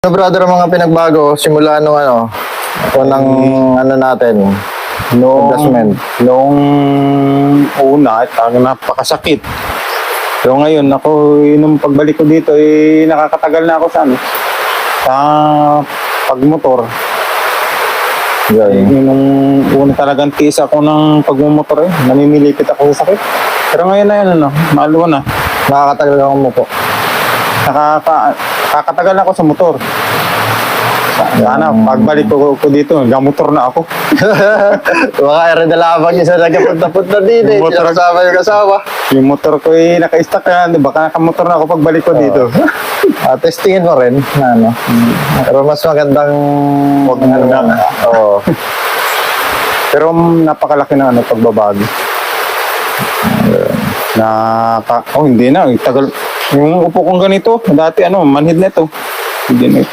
So brother, mga pinagbago simula nung unang natin, adjustment. Nung una, talagang napakasakit. Pero ngayon, nung pagbalik ko dito, nakakatagal na ako sa pagmotor. Nung una talagang tiis ako ng pagmumotor, namimilipit ako sa sakit. Pero ngayon na yun, maluwa na. Nakakatagal ako mo po. Nakakatagal na ako sa motor. Sana, pagbalik ko dito, gamotor na ako. Baka rin isa nagkapunta-punta din eh. Motor. Kasama yung kasama. Yung motor ko naka-stack na, baka nakamotor na ako pagbalik ko dito. Testingin mo rin na Pero mas magandang Huwag muna. Oo. Pero napakalaki na pagbabago. Hindi na, tagal. Yung upo kong ganito, dati manhid na ito. Hindi na ito.